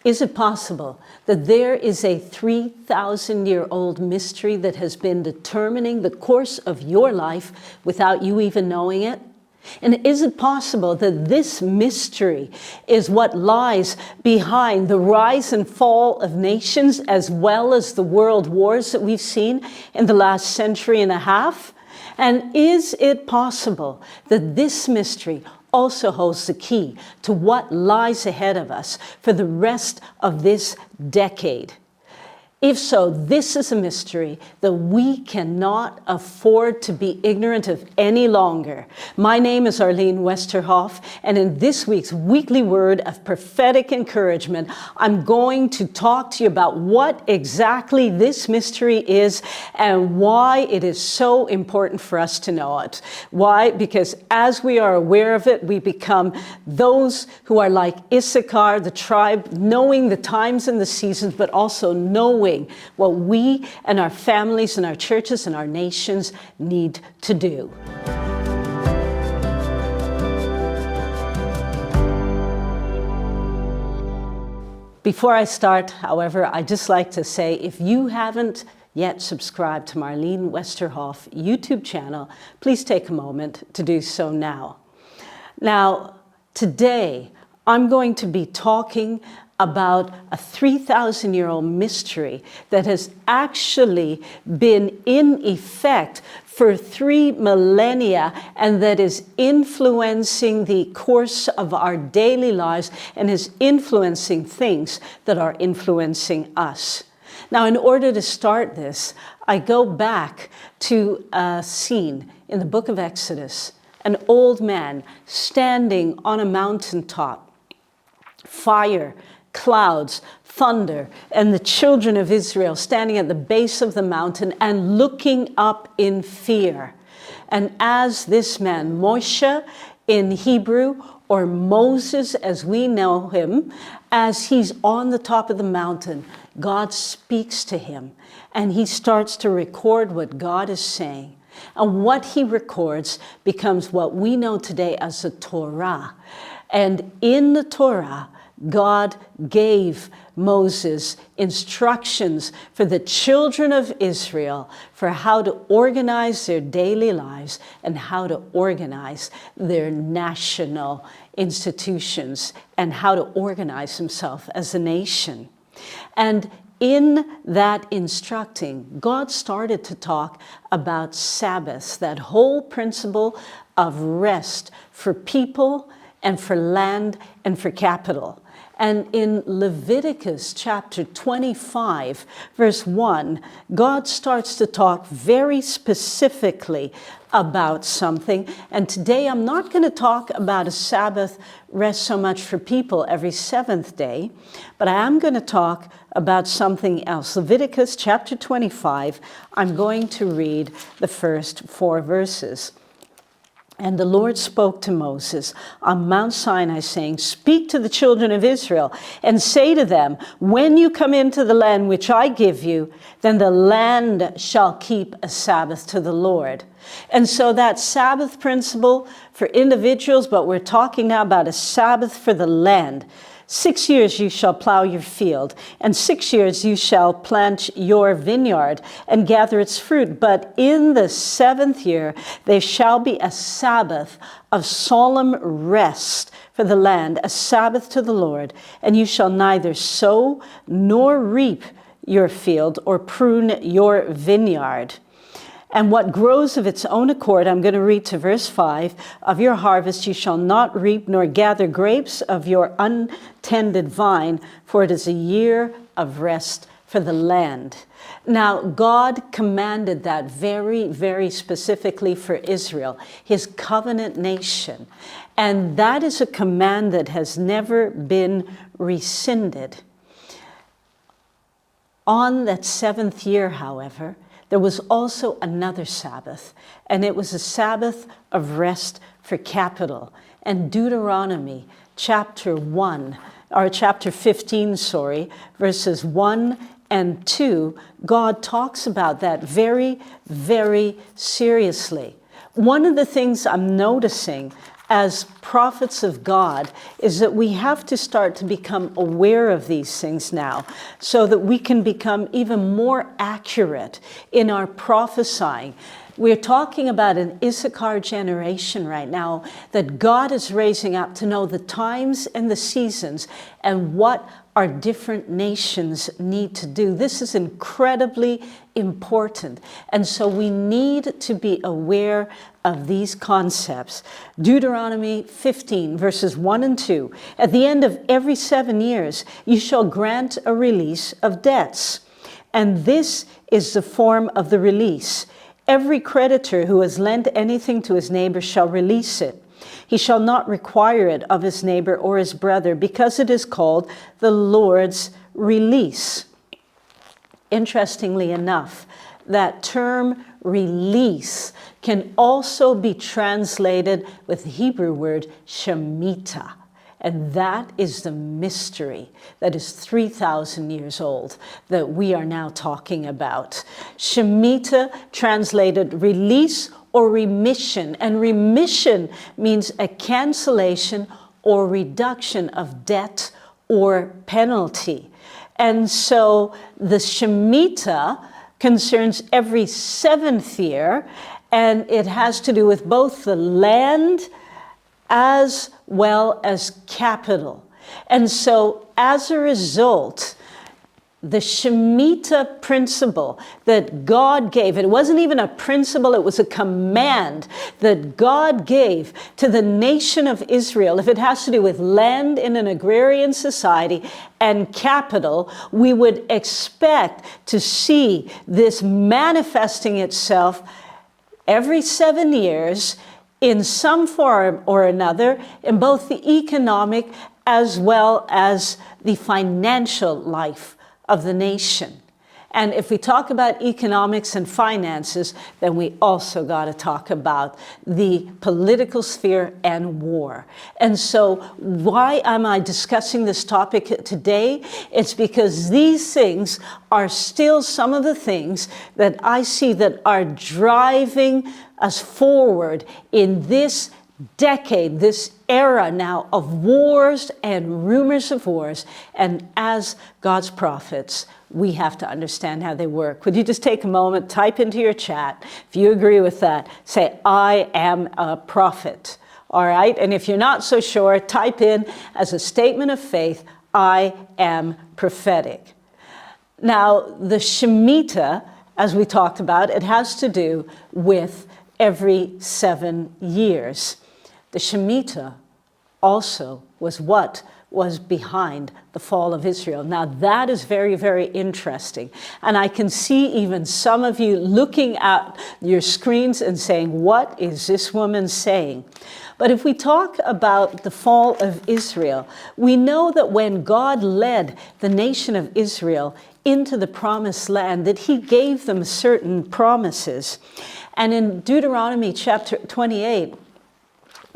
Is it possible that there is a 3,000-year-old mystery that has been determining the course of your life without you even knowing it? And is it possible that this mystery is what lies behind the rise and fall of nations, as well as the world wars that we've seen in the last century and a half? And is it possible that this mystery also holds the key to what lies ahead of us for the rest of this decade? If so, this is a mystery that we cannot afford to be ignorant of any longer. My name is Arleen Westerhof, and in this week's weekly word of prophetic encouragement, I'm going to talk to you about what exactly this mystery is and why it is so important for us to know it. Why? Because as we are aware of it, we become those who are like Issachar, the tribe, knowing the times and the seasons, but also knowing what we and our families and our churches and our nations need to do. Before I start, however, I'd just like to say, if you haven't yet subscribed to my Arleen Westerhof YouTube channel, please take a moment to do so now. Now, today, I'm going to be talking about a 3,000-year-old mystery that has actually been in effect for 3 millennia and that is influencing the course of our daily lives and is influencing things that are influencing us. Now, in order to start this, I go back to a scene in the book of Exodus, an old man standing on a mountaintop, fire, clouds, thunder, and the children of Israel standing at the base of the mountain and looking up in fear. And as this man, Moshe in Hebrew, or Moses as we know him, as he's on the top of the mountain, God speaks to him and he starts to record what God is saying. And what he records becomes what we know today as the Torah. And in the Torah, God gave Moses instructions for the children of Israel for how to organize their daily lives and how to organize their national institutions and how to organize himself as a nation. And in that instructing, God started to talk about Sabbath, that whole principle of rest for people and for land and for capital. And in Leviticus chapter 25, verse 1, God starts to talk very specifically about something. And today I'm not going to talk about a Sabbath rest so much for people every 7th day, but I am going to talk about something else. Leviticus chapter 25, I'm going to read the first 4 verses. And the Lord spoke to Moses on Mount Sinai, saying, "Speak to the children of Israel and say to them, when you come into the land which I give you, then the land shall keep a Sabbath to the Lord." And so that Sabbath principle for individuals, but we're talking now about a Sabbath for the land. 6 years you shall plow your field, and 6 years you shall plant your vineyard and gather its fruit. But in the 7th year there shall be a Sabbath of solemn rest for the land, a Sabbath to the Lord. And you shall neither sow nor reap your field or prune your vineyard. And what grows of its own accord, I'm going to read to verse 5, of your harvest you shall not reap nor gather grapes of your untended vine, for it is a year of rest for the land. Now, God commanded that very, very specifically for Israel, his covenant nation. And that is a command that has never been rescinded. On that 7th year, however, there was also another Sabbath, and it was a Sabbath of rest for capital. And Deuteronomy chapter 15, verses 1 and 2, God talks about that very, very seriously. One of the things I'm noticing as prophets of God is that we have to start to become aware of these things now so that we can become even more accurate in our prophesying. We're talking about an Issachar generation right now that God is raising up to know the times and the seasons and what our different nations need to do. This is incredibly important. And so we need to be aware of these concepts. Deuteronomy 15, verses 1 and 2. At the end of every 7 years, you shall grant a release of debts. And this is the form of the release. Every creditor who has lent anything to his neighbor shall release it. He shall not require it of his neighbor or his brother, because it is called the Lord's release. Interestingly enough, that term release can also be translated with the Hebrew word shemitah. And that is the mystery that is 3,000 years old that we are now talking about. Shemitah, translated release or remission. And remission means a cancellation or reduction of debt or penalty. And so the Shemitah concerns every 7th year, and it has to do with both the land as well as capital. And so as a result, the Shemitah principle that God gave, it wasn't even a principle, it was a command that God gave to the nation of Israel. If it has to do with land in an agrarian society and capital, we would expect to see this manifesting itself every 7 years in some form or another, in both the economic as well as the financial life of the nation. And if we talk about economics and finances, then we also got to talk about the political sphere and war. And so why am I discussing this topic today? It's because these things are still some of the things that I see that are driving us forward in this decade, this era now of wars and rumors of wars. And as God's prophets, we have to understand how they work. Would you just take a moment, type into your chat, if you agree with that, say, I am a prophet. All right? And if you're not so sure, type in as a statement of faith, I am prophetic. Now, the Shemitah, as we talked about, it has to do with every 7 years. The Shemitah also was what was behind the fall of Israel. Now that is very, very interesting. And I can see even some of you looking at your screens and saying, what is this woman saying? But if we talk about the fall of Israel, we know that when God led the nation of Israel into the promised land, that he gave them certain promises. And in Deuteronomy chapter 28,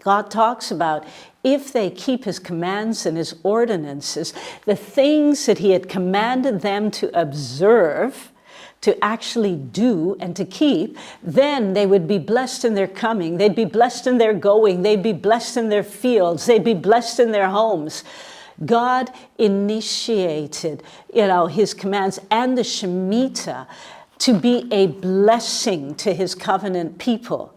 God talks about if they keep his commands and his ordinances, the things that he had commanded them to observe, to actually do and to keep, then they would be blessed in their coming, they'd be blessed in their going, they'd be blessed in their fields, they'd be blessed in their homes. God initiated, his commands and the Shemitah to be a blessing to his covenant people.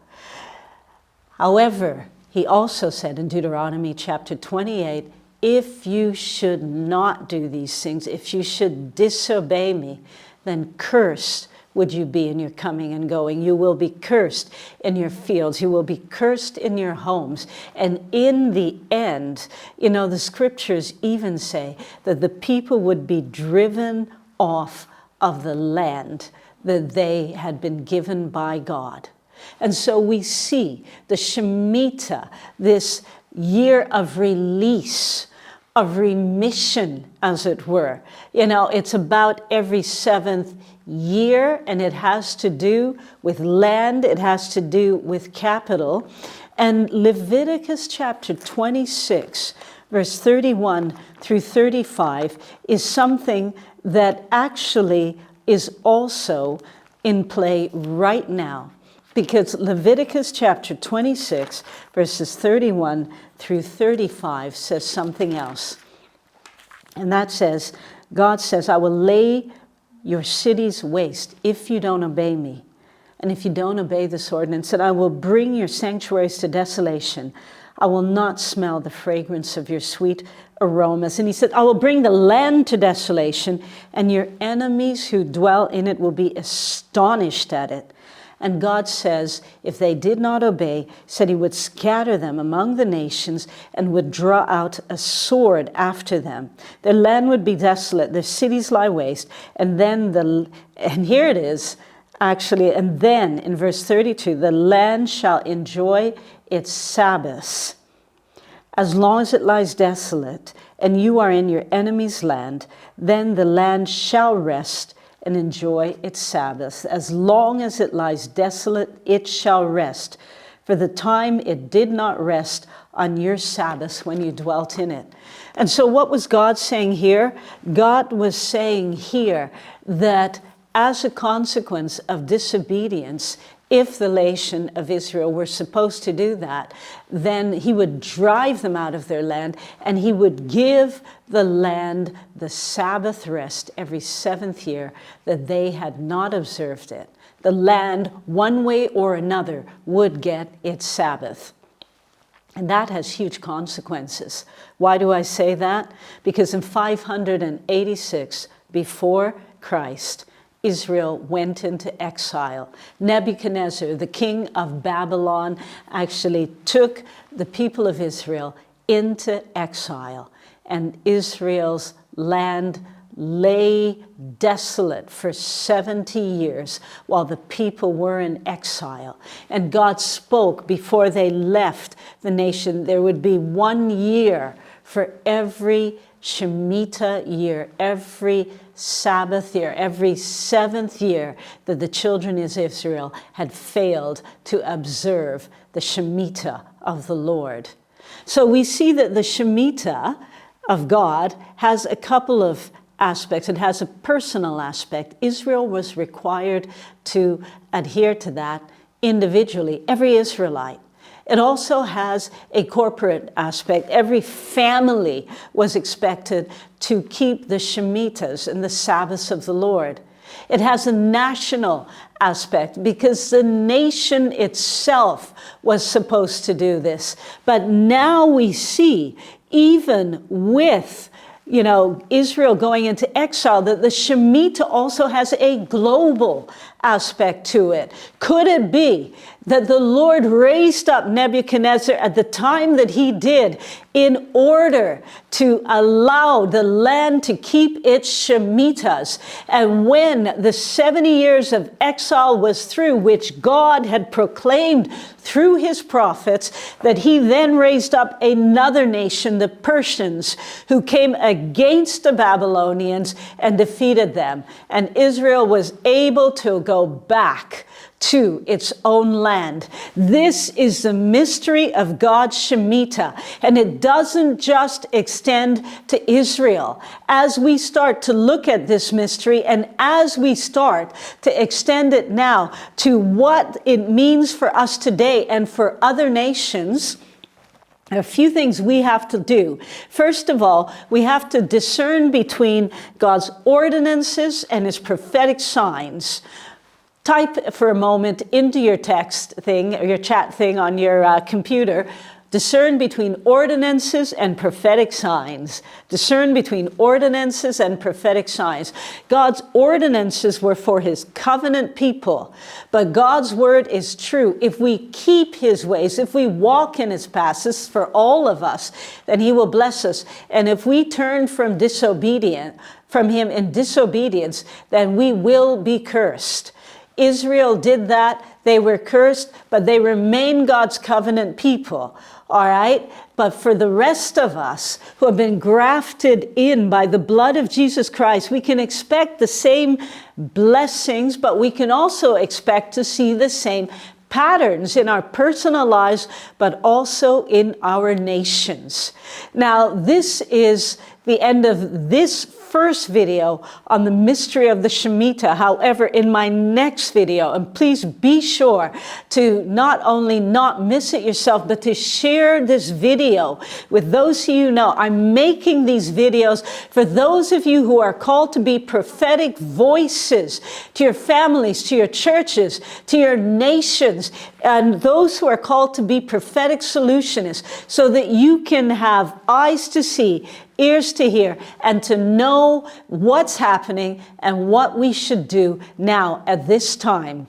However, he also said in Deuteronomy chapter 28, if you should not do these things, if you should disobey me, then cursed would you be in your coming and going. You will be cursed in your fields. You will be cursed in your homes. And in the end, the scriptures even say that the people would be driven off of the land that they had been given by God. And so we see the Shemitah, this year of release, of remission, as it were. It's about every 7th year, and it has to do with land, it has to do with capital. And Leviticus chapter 26, verse 31 through 35, is something that actually is also in play right now. Because Leviticus chapter 26, verses 31 through 35 says something else. And that says, God says, I will lay your cities waste if you don't obey me. And if you don't obey this ordinance, and I will bring your sanctuaries to desolation. I will not smell the fragrance of your sweet aromas. And he said, I will bring the land to desolation, and your enemies who dwell in it will be astonished at it. And God says, if they did not obey, said he would scatter them among the nations and would draw out a sword after them. Their land would be desolate, their cities lie waste, and here it is, actually, and then in verse 32, the land shall enjoy its Sabbaths. As long as it lies desolate, and you are in your enemy's land, then the land shall rest and enjoy its Sabbaths. As long as it lies desolate, it shall rest. For the time it did not rest on your Sabbaths when you dwelt in it. And so what was God saying here? God was saying here that as a consequence of disobedience, if the nation of Israel were supposed to do that, then he would drive them out of their land, and he would give the land the Sabbath rest every 7th year that they had not observed it. The land, one way or another, would get its Sabbath. And that has huge consequences. Why do I say that? Because in 586 before Christ, Israel went into exile. Nebuchadnezzar, the king of Babylon, actually took the people of Israel into exile. And Israel's land lay desolate for 70 years while the people were in exile. And God spoke before they left the nation, there would be 1 year for every Shemitah year, every Sabbath year, every 7th year that the children of Israel had failed to observe the Shemitah of the Lord. So we see that the Shemitah of God has a couple of aspects. It has a personal aspect. Israel was required to adhere to that individually, every Israelite. It also has a corporate aspect. Every family was expected to keep the Shemitahs and the Sabbaths of the Lord. It has a national aspect because the nation itself was supposed to do this. But now we see, even with Israel going into exile, that the Shemitah also has a global aspect to it. Could it be that the Lord raised up Nebuchadnezzar at the time that he did in order to allow the land to keep its Shemitahs? And when the 70 years of exile was through, which God had proclaimed through his prophets, that he then raised up another nation, the Persians, who came against the Babylonians and defeated them. And Israel was able to go back to its own land. This is the mystery of God's Shemitah, and it doesn't just extend to Israel. As we start to look at this mystery, and as we start to extend it now to what it means for us today and for other nations, there are a few things we have to do. First of all, we have to discern between God's ordinances and his prophetic signs. Type for a moment into your text thing, or your chat thing on your computer, discern between ordinances and prophetic signs. Discern between ordinances and prophetic signs. God's ordinances were for his covenant people, but God's word is true. If we keep his ways, if we walk in his paths, this is for all of us, then he will bless us. And if we turn from him in disobedience, then we will be cursed. Israel did that. They were cursed, but they remain God's covenant people. All right? But for the rest of us who have been grafted in by the blood of Jesus Christ, we can expect the same blessings, but we can also expect to see the same patterns in our personal lives, but also in our nations. Now, this is the end of this first video on the mystery of the Shemitah. However, in my next video, and please be sure to not only not miss it yourself, but to share this video with those who you know. I'm making these videos for those of you who are called to be prophetic voices to your families, to your churches, to your nations, and those who are called to be prophetic solutionists, so that you can have eyes to see, ears to hear, and to know what's happening and what we should do now at this time.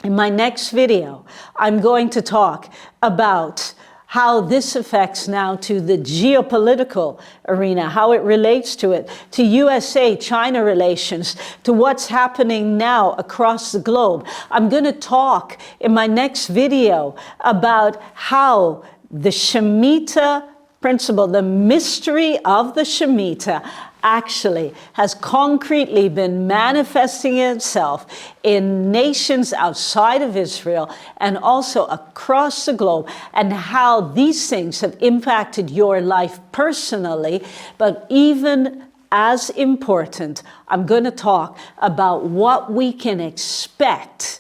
In my next video, I'm going to talk about how this affects now to the geopolitical arena, how it relates to it, to USA-China relations, to what's happening now across the globe. I'm going to talk in my next video about how the Shemitah principle, the mystery of the Shemitah, actually has concretely been manifesting itself in nations outside of Israel and also across the globe, and how these things have impacted your life personally. But even as important, I'm going to talk about what we can expect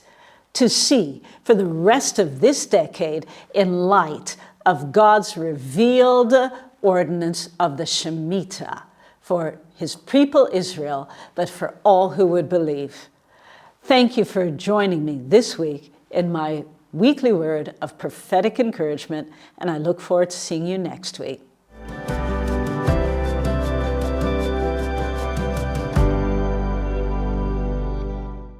to see for the rest of this decade in light of God's revealed ordinance of the Shemitah for his people Israel, but for all who would believe. Thank you for joining me this week in my weekly word of prophetic encouragement, and I look forward to seeing you next week.